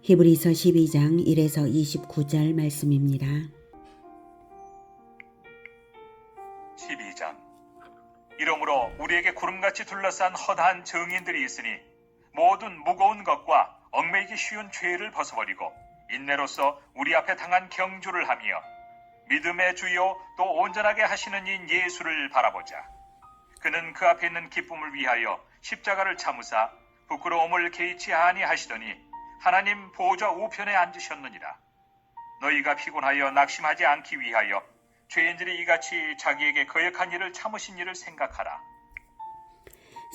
히브리서 12장 1에서 29절 말씀입니다. 12장. 이러므로 우리에게 구름같이 둘러싼 허다한 증인들이 있으니 모든 무거운 것과 얽매이기 쉬운 죄를 벗어버리고 인내로서 우리 앞에 당한 경주를 하며 믿음의 주요 또 온전하게 하시는 인 예수를 바라보자. 그는 그 앞에 있는 기쁨을 위하여 십자가를 참으사 부끄러움을 개의치 아니하시더니 하나님 보좌 우편에 앉으셨느니라. 너희가 피곤하여 낙심하지 않기 위하여 죄인들이 이같이 자기에게 거역한 일을 참으신 일을 생각하라.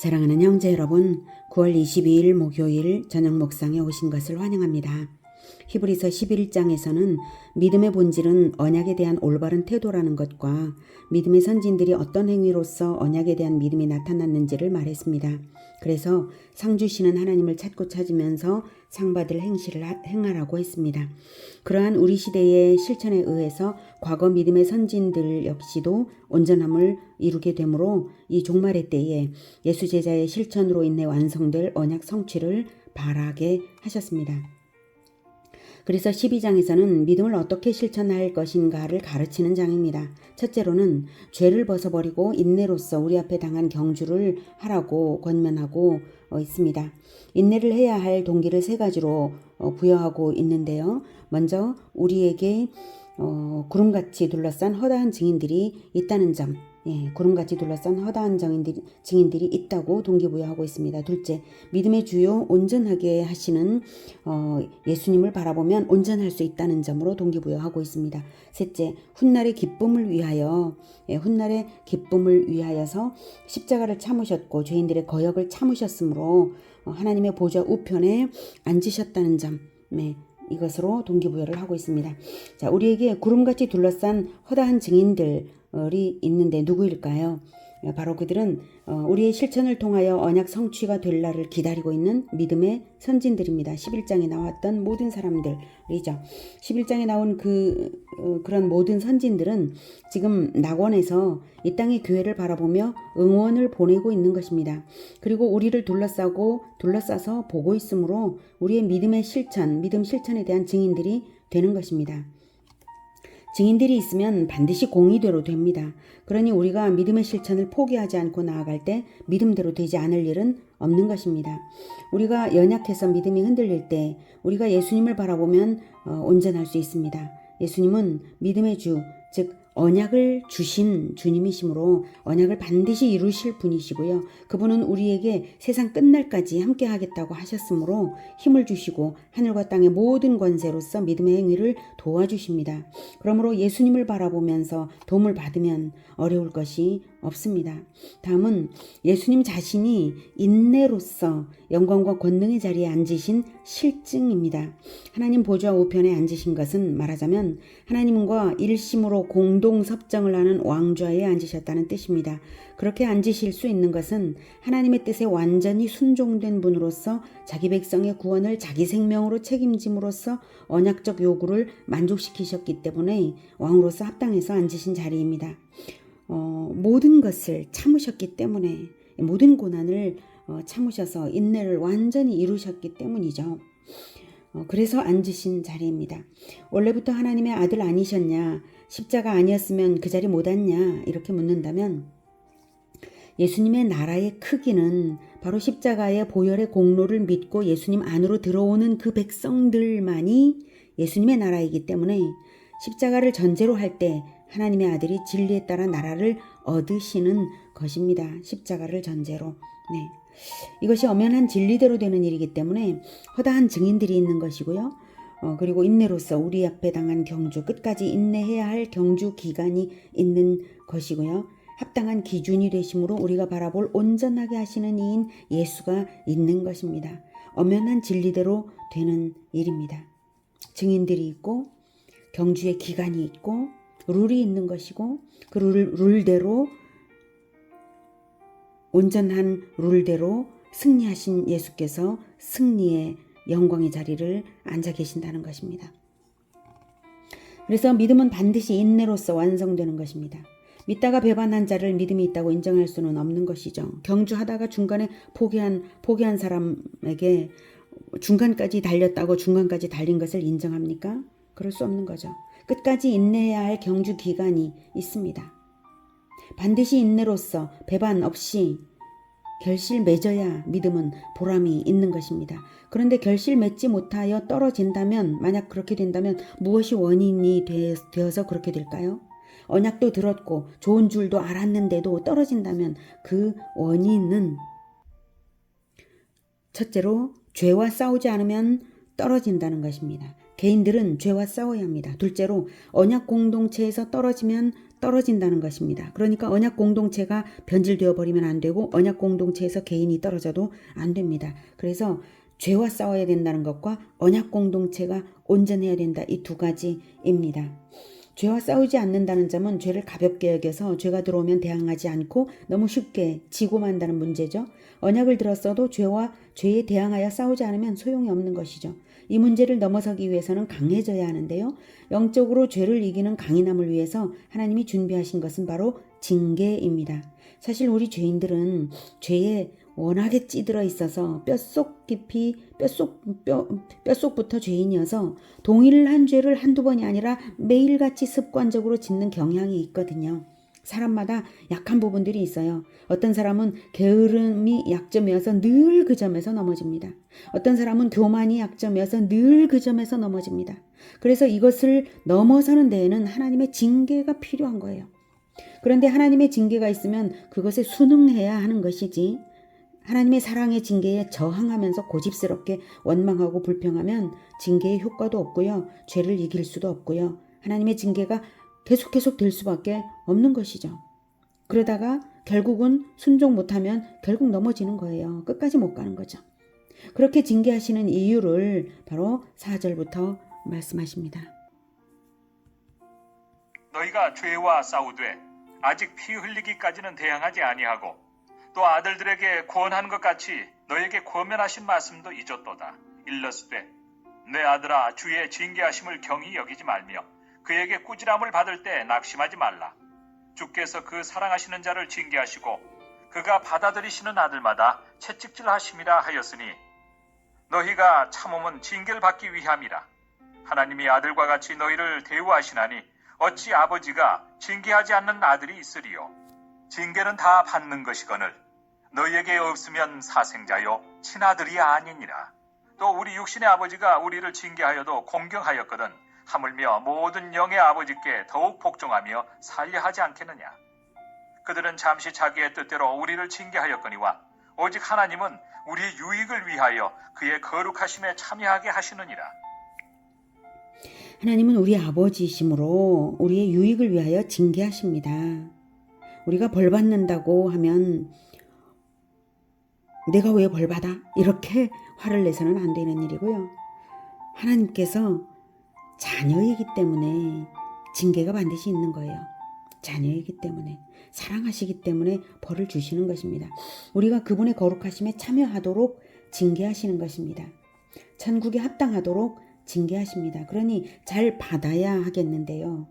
사랑하는 형제 여러분, 9월 22일 목요일 저녁 목상에 오신 것을 환영합니다. 히브리서 11장에서는 믿음의 본질은 언약에 대한 올바른 태도라는 것과 믿음의 선진들이 어떤 행위로서 언약에 대한 믿음이 나타났는지를 말했습니다. 그래서 상 주시는 하나님을 찾고 찾으면서 상 받을 행실을 행하라고 했습니다. 그러한 우리 시대의 실천에 의해서 과거 믿음의 선진들 역시도 온전함을 이루게 되므로 이 종말의 때에 예수 제자의 실천으로 인해 완성될 언약 성취를 바라게 하셨습니다. 그래서 12장에서는 믿음을 어떻게 실천할 것인가를 가르치는 장입니다. 첫째로는 죄를 벗어버리고 인내로서 우리 앞에 당한 경주를 하라고 권면하고 있습니다. 인내를 해야 할 동기를 세 가지로 부여하고 있는데요. 먼저 우리에게 구름같이 둘러싼 허다한 증인들이 있다는 점, 구름같이 둘러싼 허다한 증인들이 있다고 동기부여하고 있습니다. 둘째, 믿음의 주요 온전하게 하시는 예수님을 바라보면 온전할 수 있다는 점으로 동기부여하고 있습니다. 셋째, 훗날의 기쁨을 위하여서 십자가를 참으셨고 죄인들의 거역을 참으셨으므로 하나님의 보좌 우편에 앉으셨다는 점, 이것으로 동기부여를 하고 있습니다. 자, 우리에게 구름같이 둘러싼 허다한 증인들이 있는데 누구일까요? 바로 그들은 우리의 실천을 통하여 언약 성취가 될 날을 기다리고 있는 믿음의 선진들입니다. 11장에 나왔던 모든 사람들이죠. 11장에 나온 그런 모든 선진들은 지금 낙원에서 이 땅의 교회를 바라보며 응원을 보내고 있는 것입니다. 그리고 우리를 둘러싸서 보고 있으므로 우리의 믿음 실천에 대한 증인들이 되는 것입니다. 증인들이 있으면 반드시 공의대로 됩니다. 그러니 우리가 믿음의 실천을 포기하지 않고 나아갈 때 믿음대로 되지 않을 일은 없는 것입니다. 우리가 연약해서 믿음이 흔들릴 때 우리가 예수님을 바라보면 온전할 수 있습니다. 예수님은 믿음의 주, 즉 언약을 주신 주님이시므로 언약을 반드시 이루실 분이시고요. 그분은 우리에게 세상 끝날까지 함께 하겠다고 하셨으므로 힘을 주시고 하늘과 땅의 모든 권세로서 믿음의 행위를 도와주십니다. 그러므로 예수님을 바라보면서 도움을 받으면 어려울 것이 없습니다. 다음은 예수님 자신이 인내로서 영광과 권능의 자리에 앉으신 실증입니다. 하나님 보좌 우편에 앉으신 것은 말하자면 하나님과 일심으로 공동 섭정을 하는 왕좌에 앉으셨다는 뜻입니다. 그렇게 앉으실 수 있는 것은 하나님의 뜻에 완전히 순종된 분으로서 자기 백성의 구원을 자기 생명으로 책임짐으로써 언약적 요구를 만족시키셨기 때문에 왕으로서 합당해서 앉으신 자리입니다. 모든 것을 참으셨기 때문에 모든 고난을 참으셔서 인내를 완전히 이루셨기 때문이죠. 그래서 앉으신 자리입니다. 원래부터 하나님의 아들 아니셨냐? 십자가 아니었으면 그 자리 못 앉냐? 이렇게 묻는다면 예수님의 나라의 크기는 바로 십자가의 보혈의 공로를 믿고 예수님 안으로 들어오는 그 백성들만이 예수님의 나라이기 때문에 십자가를 전제로 할 때 하나님의 아들이 진리에 따라 나라를 얻으시는 것입니다. 십자가를 전제로. 이것이 엄연한 진리대로 되는 일이기 때문에 허다한 증인들이 있는 것이고요. 그리고 인내로서 우리 앞에 당한 경주, 끝까지 인내해야 할 경주 기간이 있는 것이고요. 합당한 기준이 되심으로 우리가 바라볼 온전하게 하시는 이인 예수가 있는 것입니다. 엄연한 진리대로 되는 일입니다. 증인들이 있고 경주의 기간이 있고 룰이 있는 것이고 그 룰대로 온전한 룰대로 승리하신 예수께서 승리의 영광의 자리를 앉아 계신다는 것입니다. 그래서 믿음은 반드시 인내로서 완성되는 것입니다. 믿다가 배반한 자를 믿음이 있다고 인정할 수는 없는 것이죠. 경주하다가 중간에 포기한 사람에게 중간까지 달렸다고 중간까지 달린 것을 인정합니까? 그럴 수 없는 거죠. 끝까지 인내해야 할 경주 기간이 있습니다. 반드시 인내로써 배반 없이 결실 맺어야 믿음은 보람이 있는 것입니다. 그런데 결실 맺지 못하여 떨어진다면, 만약 그렇게 된다면 무엇이 원인이 되어서 그렇게 될까요? 언약도 들었고 좋은 줄도 알았는데도 떨어진다면 그 원인은 첫째로 죄와 싸우지 않으면 떨어진다는 것입니다. 개인들은 죄와 싸워야 합니다. 둘째로 언약 공동체에서 떨어지면 떨어진다는 것입니다. 그러니까 언약 공동체가 변질되어 버리면 안 되고 언약 공동체에서 개인이 떨어져도 안 됩니다. 그래서 죄와 싸워야 된다는 것과 언약 공동체가 온전해야 된다. 이 두 가지입니다. 죄와 싸우지 않는다는 점은 죄를 가볍게 여겨서 죄가 들어오면 대항하지 않고 너무 쉽게 지고 만다는 문제죠. 언약을 들었어도 죄에 대항하여 싸우지 않으면 소용이 없는 것이죠. 이 문제를 넘어서기 위해서는 강해져야 하는데요. 영적으로 죄를 이기는 강인함을 위해서 하나님이 준비하신 것은 바로 징계입니다. 사실 우리 죄인들은 죄에 워낙에 찌들어 있어서 뼛속 깊이 뼛속부터 죄인이어서 동일한 죄를 한두 번이 아니라 매일같이 습관적으로 짓는 경향이 있거든요. 사람마다 약한 부분들이 있어요. 어떤 사람은 게으름이 약점이어서 늘 그 점에서 넘어집니다. 어떤 사람은 교만이 약점이어서 늘 그 점에서 넘어집니다. 그래서 이것을 넘어서는 데에는 하나님의 징계가 필요한 거예요. 그런데 하나님의 징계가 있으면 그것에 순응해야 하는 것이지, 하나님의 사랑의 징계에 저항하면서 고집스럽게 원망하고 불평하면 징계의 효과도 없고요. 죄를 이길 수도 없고요. 하나님의 징계가 계속 될 수밖에 없는 것이죠. 그러다가 결국은 순종 못하면 결국 넘어지는 거예요. 끝까지 못 가는 거죠. 그렇게 징계하시는 이유를 바로 4절부터 말씀하십니다. 너희가 죄와 싸우되 아직 피 흘리기까지는 대항하지 아니하고 또 아들들에게 권한 것 같이 너에게 권면하신 말씀도 잊었도다. 일러스되 내 아들아 주의 징계하심을 경히 여기지 말며 그에게 꾸지람을 받을 때 낙심하지 말라. 주께서 그 사랑하시는 자를 징계하시고 그가 받아들이시는 아들마다 채찍질하심이라 하였으니 너희가 참음은 징계를 받기 위함이라. 하나님이 아들과 같이 너희를 대우하시나니 어찌 아버지가 징계하지 않는 아들이 있으리요. 징계는 다 받는 것이거늘 너희에게 없으면 사생자요 친아들이 아니니라. 또 우리 육신의 아버지가 우리를 징계하여도 공경하였거든 하물며 모든 영의 아버지께 더욱 복종하며 살려하지 않겠느냐. 그들은 잠시 자기의 뜻대로 우리를 징계하였거니와 오직 하나님은 우리의 유익을 위하여 그의 거룩하심에 참여하게 하시느니라. 하나님은 우리 아버지이심으로 우리의 유익을 위하여 징계하십니다. 우리가 벌 받는다고 하면 내가 왜 벌 받아? 이렇게 화를 내서는 안 되는 일이고요. 하나님께서 자녀이기 때문에 징계가 반드시 있는 거예요. 자녀이기 때문에, 사랑하시기 때문에 벌을 주시는 것입니다. 우리가 그분의 거룩하심에 참여하도록 징계하시는 것입니다. 천국에 합당하도록 징계하십니다. 그러니 잘 받아야 하겠는데요.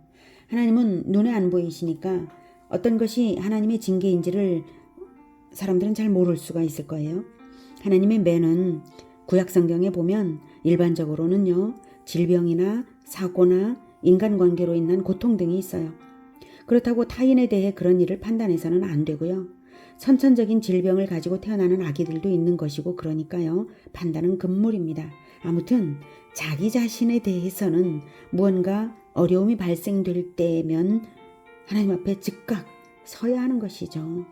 하나님은 눈에 안 보이시니까 어떤 것이 하나님의 징계인지를 사람들은 잘 모를 수가 있을 거예요. 하나님의 매는 구약성경에 보면 일반적으로는요, 질병이나 사고나 인간관계로 인한 고통 등이 있어요. 그렇다고 타인에 대해 그런 일을 판단해서는 안 되고요. 선천적인 질병을 가지고 태어나는 아기들도 있는 것이고, 그러니까요, 판단은 금물입니다. 아무튼 자기 자신에 대해서는 무언가 어려움이 발생될 때면 하나님 앞에 즉각 서야 하는 것이죠.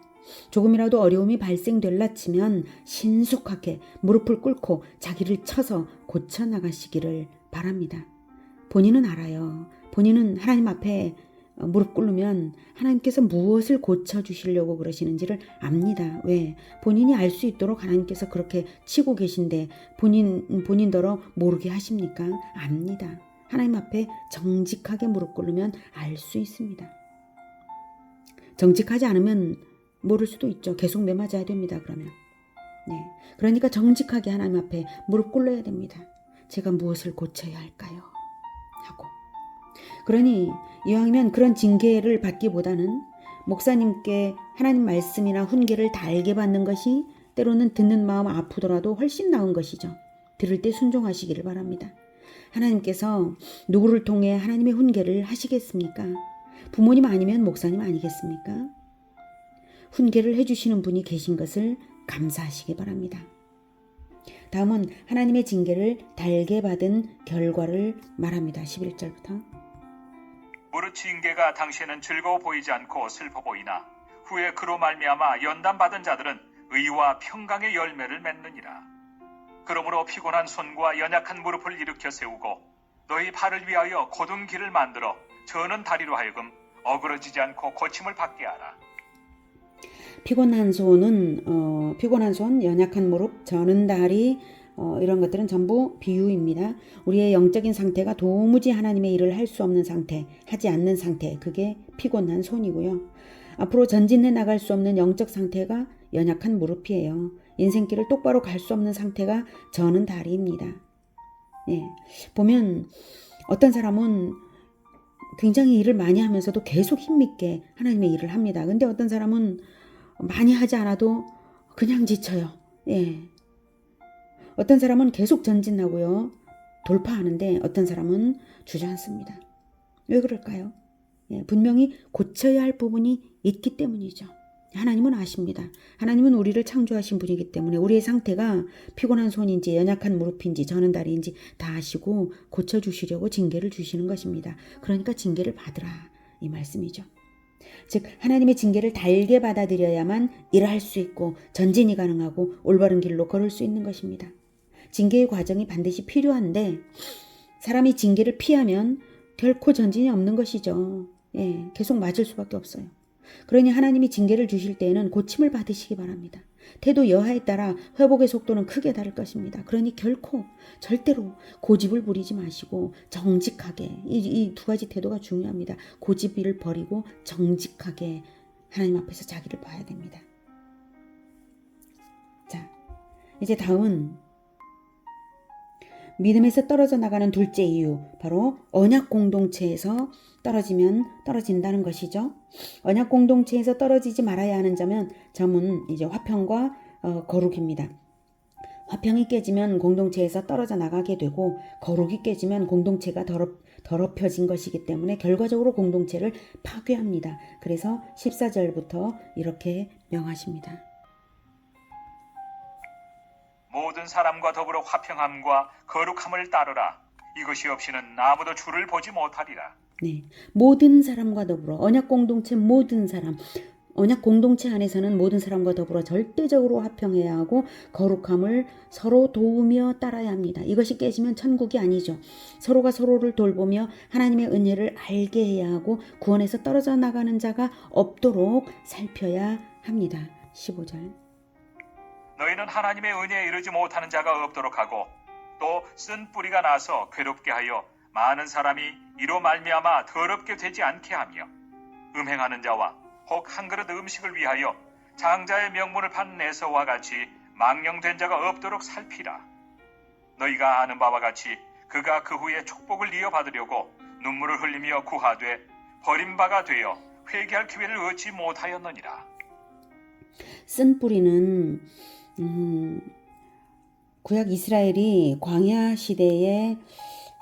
조금이라도 어려움이 발생될라 치면 신속하게 무릎을 꿇고 자기를 쳐서 고쳐나가시기를 바랍니다. 본인은 알아요. 본인은 하나님 앞에 무릎 꿇으면 하나님께서 무엇을 고쳐주시려고 그러시는지를 압니다. 왜? 본인이 알 수 있도록 하나님께서 그렇게 치고 계신데 본인더러 모르게 하십니까? 압니다. 하나님 앞에 정직하게 무릎 꿇으면 알 수 있습니다. 정직하지 않으면 모를 수도 있죠. 계속 매맞아야 됩니다. 그러면. 네. 그러니까 정직하게 하나님 앞에 무릎 꿇어야 됩니다. 제가 무엇을 고쳐야 할까요? 하고. 그러니 이왕이면 그런 징계를 받기보다는 목사님께 하나님 말씀이나 훈계를 달게 받는 것이 때로는 듣는 마음 아프더라도 훨씬 나은 것이죠. 들을 때 순종하시기를 바랍니다. 하나님께서 누구를 통해 하나님의 훈계를 하시겠습니까? 부모님 아니면 목사님 아니겠습니까? 훈계를 해주시는 분이 계신 것을 감사하시기 바랍니다. 다음은 하나님의 징계를 달게 받은 결과를 말합니다. 11절부터. 무릇 징계가 당시에는 즐거워 보이지 않고 슬퍼 보이나 후에 그로 말미암아 연단받은 자들은 의와 평강의 열매를 맺느니라. 그러므로 피곤한 손과 연약한 무릎을 일으켜 세우고 너희 발을 위하여 곧은 길을 만들어 저는 다리로 하여금 어그러지지 않고 고침을 받게 하라. 피곤한 손, 연약한 무릎, 저는 다리, 이런 것들은 전부 비유입니다. 우리의 영적인 상태가 도무지 하나님의 일을 할 수 없는 상태, 하지 않는 상태, 그게 피곤한 손이고요. 앞으로 전진해 나갈 수 없는 영적 상태가 연약한 무릎이에요. 인생길을 똑바로 갈 수 없는 상태가 저는 다리입니다. 예, 보면 어떤 사람은 굉장히 일을 많이 하면서도 계속 힘있게 하나님의 일을 합니다. 근데 어떤 사람은 많이 하지 않아도 그냥 지쳐요. 예. 어떤 사람은 계속 전진하고요. 돌파하는데 어떤 사람은 주저앉습니다. 왜 그럴까요? 예, 분명히 고쳐야 할 부분이 있기 때문이죠. 하나님은 아십니다. 하나님은 우리를 창조하신 분이기 때문에 우리의 상태가 피곤한 손인지 연약한 무릎인지 저는 다리인지 다 아시고 고쳐주시려고 징계를 주시는 것입니다. 그러니까 징계를 받으라 이 말씀이죠. 즉 하나님의 징계를 달게 받아들여야만 일할 수 있고 전진이 가능하고 올바른 길로 걸을 수 있는 것입니다. 징계의 과정이 반드시 필요한데 사람이 징계를 피하면 결코 전진이 없는 것이죠. 예, 계속 맞을 수밖에 없어요. 그러니 하나님이 징계를 주실 때에는 고침을 받으시기 바랍니다. 태도 여하에 따라 회복의 속도는 크게 다를 것입니다. 그러니 결코 절대로 고집을 부리지 마시고 정직하게 이 두 가지 태도가 중요합니다. 고집을 버리고 정직하게 하나님 앞에서 자기를 봐야 됩니다. 자, 이제 다음은 믿음에서 떨어져 나가는 둘째 이유, 바로 언약 공동체에서 떨어진다는 것이죠. 언약 공동체에서 떨어지지 말아야 하는 점은 이제 화평과 거룩입니다. 화평이 깨지면 공동체에서 떨어져 나가게 되고 거룩이 깨지면 공동체가 더럽혀진 것이기 때문에 결과적으로 공동체를 파괴합니다. 그래서 14절부터 이렇게 명하십니다. 모든 사람과 더불어 화평함과 거룩함을 따르라. 이것이 없이는 아무도 주를 보지 못하리라. 네, 모든 사람과 더불어 언약 공동체 모든 사람, 언약 공동체 안에서는 모든 사람과 더불어 절대적으로 화평해야 하고 거룩함을 서로 도우며 따라야 합니다. 이것이 깨지면 천국이 아니죠. 서로가 서로를 돌보며 하나님의 은혜를 알게 해야 하고 구원에서 떨어져 나가는 자가 없도록 살펴야 합니다. 15절. 너희는 하나님의 은혜에 이르지 못하는 자가 없도록 하고 또 쓴 뿌리가 나서 괴롭게 하여 많은 사람이 이로 말미암아 더럽게 되지 않게 하며 음행하는 자와 혹 한 그릇 음식을 위하여 장자의 명분을 판 에서와 같이 망령된 자가 없도록 살피라. 너희가 아는 바와 같이 그가 그 후에 축복을 이어받으려고 눈물을 흘리며 구하되 버림바가 되어 회개할 기회를 얻지 못하였느니라. 쓴 뿌리는 구약 이스라엘이 광야 시대에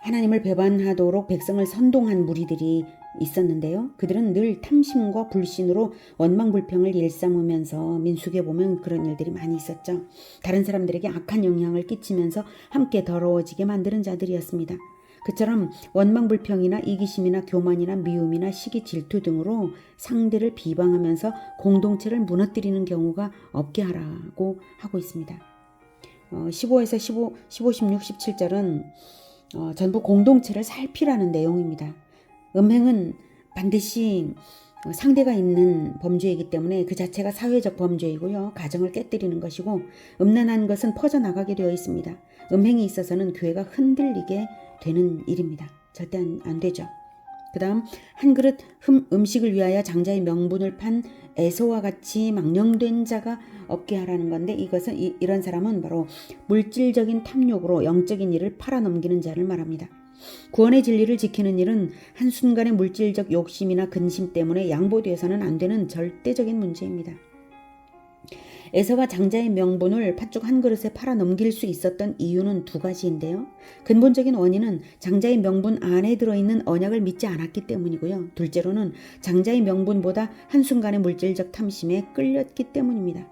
하나님을 배반하도록 백성을 선동한 무리들이 있었는데요. 그들은 늘 탐심과 불신으로 원망불평을 일삼으면서 민수기에 보면 그런 일들이 많이 있었죠. 다른 사람들에게 악한 영향을 끼치면서 함께 더러워지게 만드는 자들이었습니다. 그처럼 원망불평이나 이기심이나 교만이나 미움이나 시기 질투 등으로 상대를 비방하면서 공동체를 무너뜨리는 경우가 없게 하라고 하고 있습니다. 15에서 16, 17절은 전부 공동체를 살피라는 내용입니다. 음행은 반드시 상대가 있는 범죄이기 때문에 그 자체가 사회적 범죄이고요. 가정을 깨뜨리는 것이고 음란한 것은 퍼져나가게 되어 있습니다. 음행이 있어서는 교회가 흔들리게 되는 일입니다. 절대 안 되죠. 그 다음 한 그릇 음식을 위하여 장자의 명분을 판 에서와 같이 망령된 자가 없게 하라는 건데 이것은 이런 사람은 바로 물질적인 탐욕으로 영적인 일을 팔아넘기는 자를 말합니다. 구원의 진리를 지키는 일은 한순간의 물질적 욕심이나 근심 때문에 양보되어서는 안 되는 절대적인 문제입니다. 에서가 장자의 명분을 팥죽 한 그릇에 팔아 넘길 수 있었던 이유는 두 가지인데요. 근본적인 원인은 장자의 명분 안에 들어있는 언약을 믿지 않았기 때문이고요. 둘째로는 장자의 명분보다 한순간의 물질적 탐심에 끌렸기 때문입니다.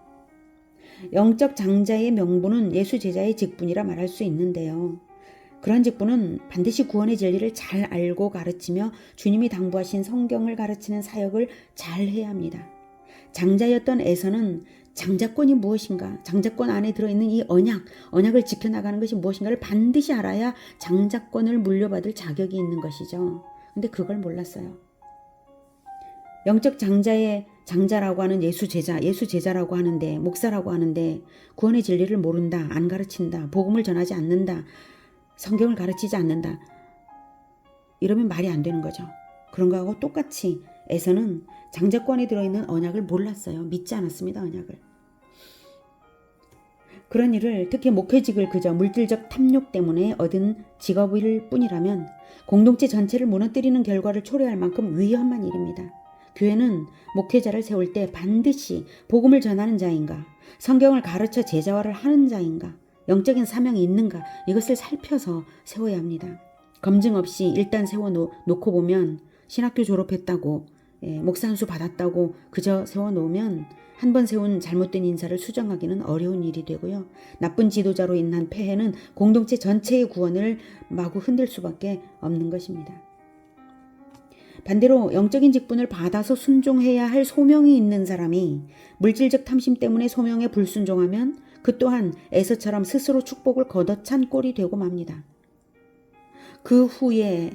영적 장자의 명분은 예수 제자의 직분이라 말할 수 있는데요. 그런 직분은 반드시 구원의 진리를 잘 알고 가르치며 주님이 당부하신 성경을 가르치는 사역을 잘 해야 합니다. 장자였던 에서는 장자권이 무엇인가, 장자권 안에 들어있는 이 언약을 지켜나가는 것이 무엇인가를 반드시 알아야 장자권을 물려받을 자격이 있는 것이죠. 근데 그걸 몰랐어요. 영적 장자라고 하는 예수 제자라고 하는데, 목사라고 하는데 구원의 진리를 모른다, 안 가르친다, 복음을 전하지 않는다, 성경을 가르치지 않는다, 이러면 말이 안 되는 거죠. 그런 거하고 똑같이 에서는 장자권에 들어있는 언약을 몰랐어요. 믿지 않았습니다. 언약을. 그런 일을, 특히 목회직을 그저 물질적 탐욕 때문에 얻은 직업일 뿐이라면 공동체 전체를 무너뜨리는 결과를 초래할 만큼 위험한 일입니다. 교회는 목회자를 세울 때 반드시 복음을 전하는 자인가, 성경을 가르쳐 제자화를 하는 자인가, 영적인 사명이 있는가, 이것을 살펴서 세워야 합니다. 검증 없이 일단 세워놓고 보면 신학교 졸업했다고, 목사 한 수 받았다고 그저 세워놓으면 한 번 세운 잘못된 인사를 수정하기는 어려운 일이 되고요. 나쁜 지도자로 인한 폐해는 공동체 전체의 구원을 마구 흔들 수밖에 없는 것입니다. 반대로 영적인 직분을 받아서 순종해야 할 소명이 있는 사람이 물질적 탐심 때문에 소명에 불순종하면 그 또한 에서처럼 스스로 축복을 걷어찬 꼴이 되고 맙니다. 그 후에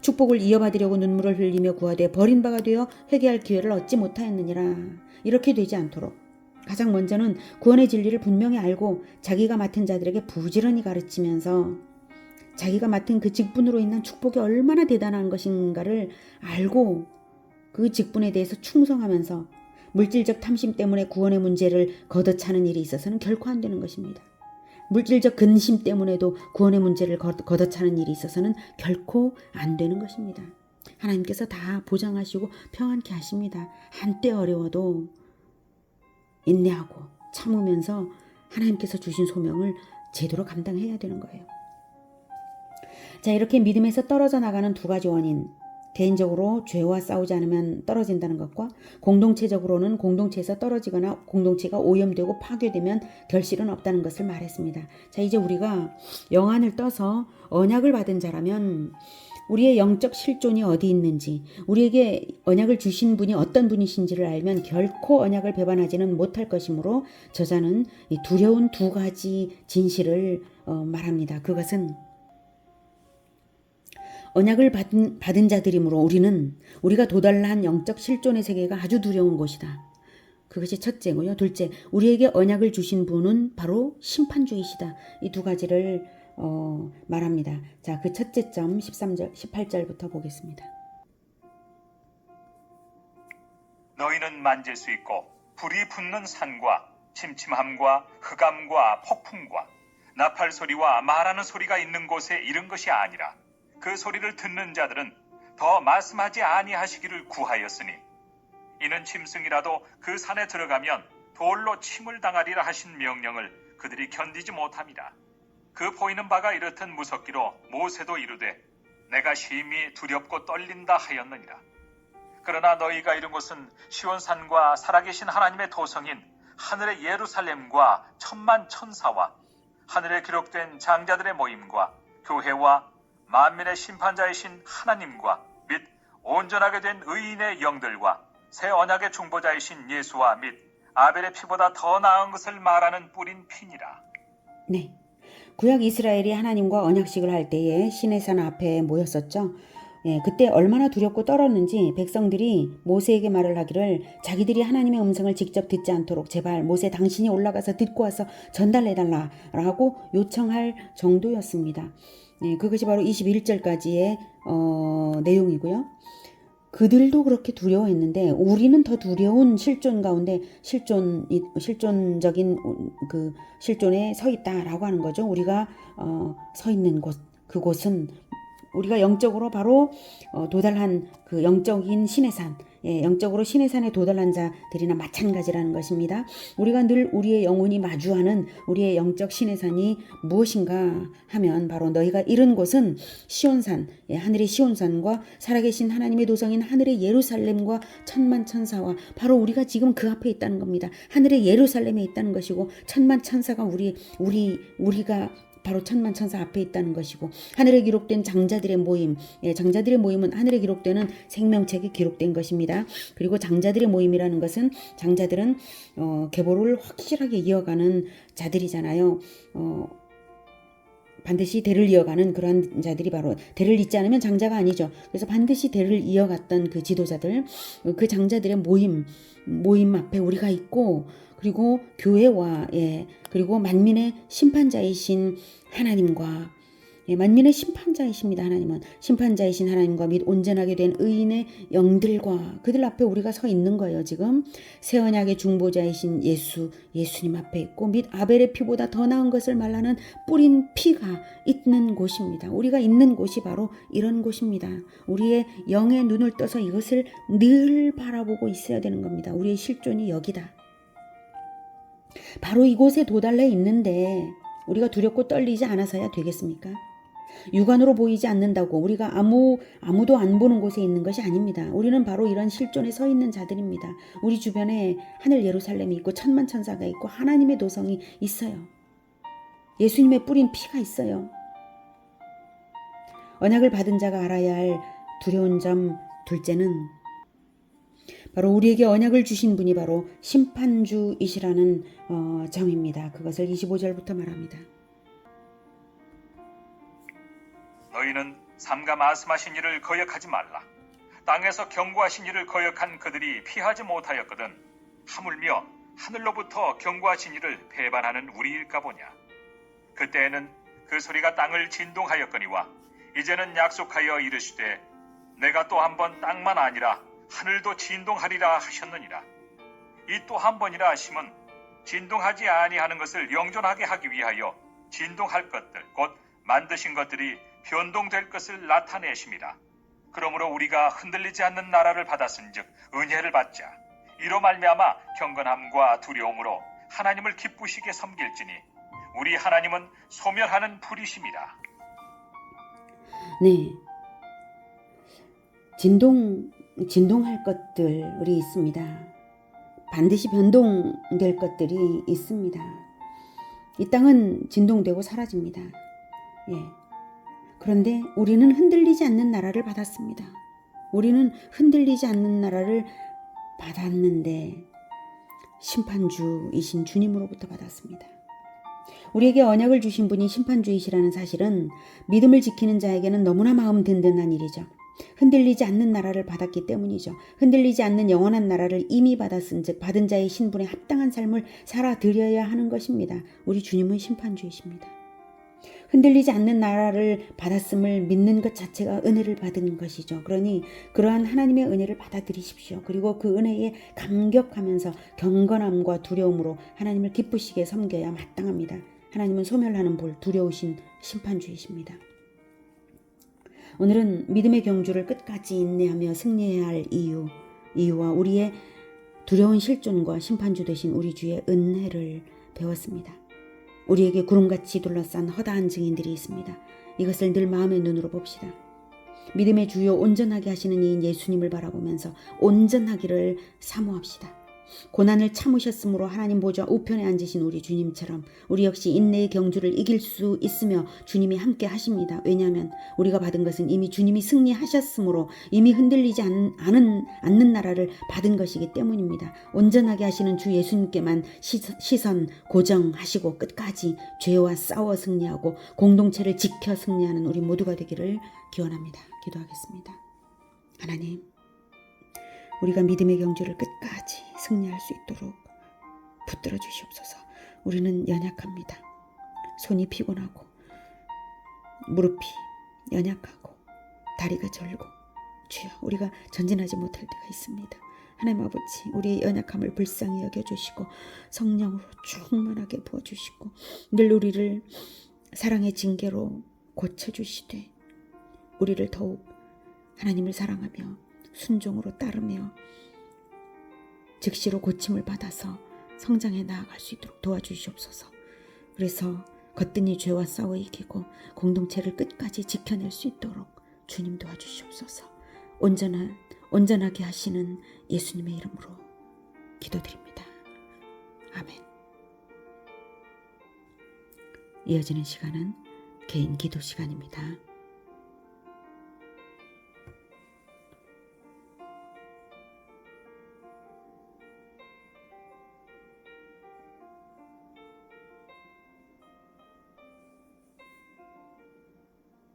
축복을 이어받으려고 눈물을 흘리며 구하되 버림바가 되어 회개할 기회를 얻지 못하였느니라. 이렇게 되지 않도록 가장 먼저는 구원의 진리를 분명히 알고 자기가 맡은 자들에게 부지런히 가르치면서 자기가 맡은 그 직분으로 인한 축복이 얼마나 대단한 것인가를 알고 그 직분에 대해서 충성하면서 물질적 탐심 때문에 구원의 문제를 걷어차는 일이 있어서는 결코 안 되는 것입니다. 물질적 근심 때문에도 구원의 문제를 걷어차는 일이 있어서는 결코 안 되는 것입니다. 하나님께서 다 보장하시고 평안케 하십니다. 한때 어려워도 인내하고 참으면서 하나님께서 주신 소명을 제대로 감당해야 되는 거예요. 자, 이렇게 믿음에서 떨어져 나가는 두 가지 원인, 개인적으로 죄와 싸우지 않으면 떨어진다는 것과 공동체적으로는 공동체에서 떨어지거나 공동체가 오염되고 파괴되면 결실은 없다는 것을 말했습니다. 자, 이제 우리가 영안을 떠서 언약을 받은 자라면 우리의 영적 실존이 어디 있는지, 우리에게 언약을 주신 분이 어떤 분이신지를 알면 결코 언약을 배반하지는 못할 것이므로 저자는 이 두려운 두 가지 진실을 말합니다. 그것은 언약을 받은 자들이므로 우리가 도달한 영적 실존의 세계가 아주 두려운 곳이다. 그것이 첫째고요. 둘째, 우리에게 언약을 주신 분은 바로 심판주이시다. 이 두 가지를 말합니다. 자, 그 첫째 점 18절부터 보겠습니다. 너희는 만질 수 있고 불이 붙는 산과 침침함과 흑암과 폭풍과 나팔 소리와 말하는 소리가 있는 곳에 이른 것이 아니라 그 소리를 듣는 자들은 더 말씀하지 아니하시기를 구하였으니 이는 짐승이라도 그 산에 들어가면 돌로 침을 당하리라 하신 명령을 그들이 견디지 못함이라. 그 보이는 바가 이렇듯 무섭기로 모세도 이르되 내가 심히 두렵고 떨린다 하였느니라. 그러나 너희가 이른 곳은 시온산과 살아계신 하나님의 도성인 하늘의 예루살렘과 천만 천사와 하늘에 기록된 장자들의 모임과 교회와 만민의 심판자이신 하나님과 및 온전하게 된 의인의 영들과 새 언약의 중보자이신 예수와 및 아벨의 피보다 더 나은 것을 말하는 뿌린 피니라. 네, 구약 이스라엘이 하나님과 언약식을 할 때에 시내산 앞에 모였었죠. 그때 얼마나 두렵고 떨었는지 백성들이 모세에게 말을 하기를 자기들이 하나님의 음성을 직접 듣지 않도록 제발 모세 당신이 올라가서 듣고 와서 전달해달라고 요청할 정도였습니다. 그것이 바로 21절까지의 내용이고요. 그들도 그렇게 두려워했는데 우리는 더 두려운 실존 가운데 실존적인 그 실존에 서 있다라고 하는 거죠. 우리가 서 있는 곳, 그곳은 우리가 영적으로 바로 도달한 그 영적인 시내산, 영적으로 신의 산에 도달한 자들이나 마찬가지라는 것입니다. 우리가 늘 우리의 영혼이 마주하는 우리의 영적 신의 산이 무엇인가 하면 바로 너희가 이른 곳은 시온산, 하늘의 시온산과 살아계신 하나님의 도성인 하늘의 예루살렘과 천만천사와 바로 우리가 지금 그 앞에 있다는 겁니다. 하늘의 예루살렘에 있다는 것이고 천만천사가 우리가 바로 천만천사 앞에 있다는 것이고 무하늘에 기록된 장자들의 모임, 장자들의 모임은 하늘에 기록되는 생명책에 기록된 것입니다. 그리고 장자들의 모임이라는 것은 장자들은 계보를 확실하게 이어가는 자들이잖아요. 반드시 대를 이어가는 그러한 자들이 바로 대를 잇지 않으면 장자가 아니죠. 그래서 반드시 대를 이어갔던 그 지도자들, 그 장자들의 모임 앞에 우리가 있고, 그리고 교회와 그리고 만민의 심판자이신 하나님과 만민의 심판자이십니다. 하나님은 심판자이신 하나님과 및 온전하게 된 의인의 영들과 그들 앞에 우리가 서 있는 거예요. 지금 새 언약의 중보자이신 예수님 앞에 있고 및 아벨의 피보다 더 나은 것을 말하는 뿌린 피가 있는 곳입니다. 우리가 있는 곳이 바로 이런 곳입니다. 우리의 영의 눈을 떠서 이것을 늘 바라보고 있어야 되는 겁니다. 우리의 실존이 여기다. 바로 이곳에 도달해 있는데 우리가 두렵고 떨리지 않아서야 되겠습니까? 육안으로 보이지 않는다고 우리가 아무도 안 보는 곳에 있는 것이 아닙니다. 우리는 바로 이런 실존에 서 있는 자들입니다. 우리 주변에 하늘 예루살렘이 있고 천만천사가 있고 하나님의 도성이 있어요. 예수님의 뿌린 피가 있어요. 언약을 받은 자가 알아야 할 두려운 점 둘째는 바로 우리에게 언약을 주신 분이 바로 심판주이시라는 점입니다. 그것을 25절부터 말합니다. 너희는 삼가 말씀하신 일을 거역하지 말라. 땅에서 경고하신 일을 거역한 그들이 피하지 못하였거든 하물며 하늘로부터 경고하신 일을 배반하는 우리일까 보냐. 그때에는 그 소리가 땅을 진동하였거니와 이제는 약속하여 이르시되 내가 또 한 번 땅만 아니라 하늘도 진동하리라 하셨느니라. 이 또 한 번이라 하심은 진동하지 아니하는 것을 영존하게 하기 위하여 진동할 것들 곧 만드신 것들이 변동될 것을 나타내심이라. 그러므로 우리가 흔들리지 않는 나라를 받았은즉 은혜를 받자. 이로 말미암아 경건함과 두려움으로 하나님을 기쁘시게 섬길지니 우리 하나님은 소멸하는 불이심이라. 네, 진동할 것들이 있습니다. 반드시 변동될 것들이 있습니다. 이 땅은 진동되고 사라집니다. 그런데 우리는 흔들리지 않는 나라를 받았습니다. 우리는 흔들리지 않는 나라를 받았는데 심판주이신 주님으로부터 받았습니다. 우리에게 언약을 주신 분이 심판주이시라는 사실은 믿음을 지키는 자에게는 너무나 마음 든든한 일이죠. 흔들리지 않는 나라를 받았기 때문이죠. 흔들리지 않는 영원한 나라를 이미 받았은즉 받은 자의 신분에 합당한 삶을 살아드려야 하는 것입니다. 우리 주님은 심판주이십니다. 흔들리지 않는 나라를 받았음을 믿는 것 자체가 은혜를 받은 것이죠. 그러니 그러한 하나님의 은혜를 받아들이십시오. 그리고 그 은혜에 감격하면서 경건함과 두려움으로 하나님을 기쁘시게 섬겨야 마땅합니다. 하나님은 소멸하는 볼, 두려우신 심판주이십니다. 오늘은 믿음의 경주를 끝까지 인내하며 승리해야 할 이유와 우리의 두려운 실존과 심판주 되신 우리 주의 은혜를 배웠습니다. 우리에게 구름같이 둘러싼 허다한 증인들이 있습니다. 이것을 늘 마음의 눈으로 봅시다. 믿음의 주요 온전하게 하시는 이인 예수님을 바라보면서 온전하기를 사모합시다. 고난을 참으셨으므로 하나님 보좌 우편에 앉으신 우리 주님처럼 우리 역시 인내의 경주를 이길 수 있으며 주님이 함께 하십니다. 왜냐하면 우리가 받은 것은 이미 주님이 승리하셨으므로 이미 흔들리지 않는 나라를 받은 것이기 때문입니다. 온전하게 하시는 주 예수님께만 시선 고정하시고 끝까지 죄와 싸워 승리하고 공동체를 지켜 승리하는 우리 모두가 되기를 기원합니다. 기도하겠습니다. 하나님, 우리가 믿음의 경주를 끝까지 승리할 수 있도록 붙들어 주시옵소서. 우리는 연약합니다. 손이 피곤하고 무릎이 연약하고 다리가 절고 주여 우리가 전진하지 못할 때가 있습니다. 하나님 아버지, 우리의 연약함을 불쌍히 여겨주시고 성령으로 충만하게 부어주시고 늘 우리를 사랑의 징계로 고쳐주시되 우리를 더욱 하나님을 사랑하며 순종으로 따르며 즉시로 고침을 받아서 성장해 나아갈 수 있도록 도와주시옵소서. 그래서 거뜬히 죄와 싸워 이기고 공동체를 끝까지 지켜낼 수 있도록 주님 도와주시옵소서. 온전하게 하시는 예수님의 이름으로 기도드립니다. 아멘. 이어지는 시간은 개인 기도 시간입니다.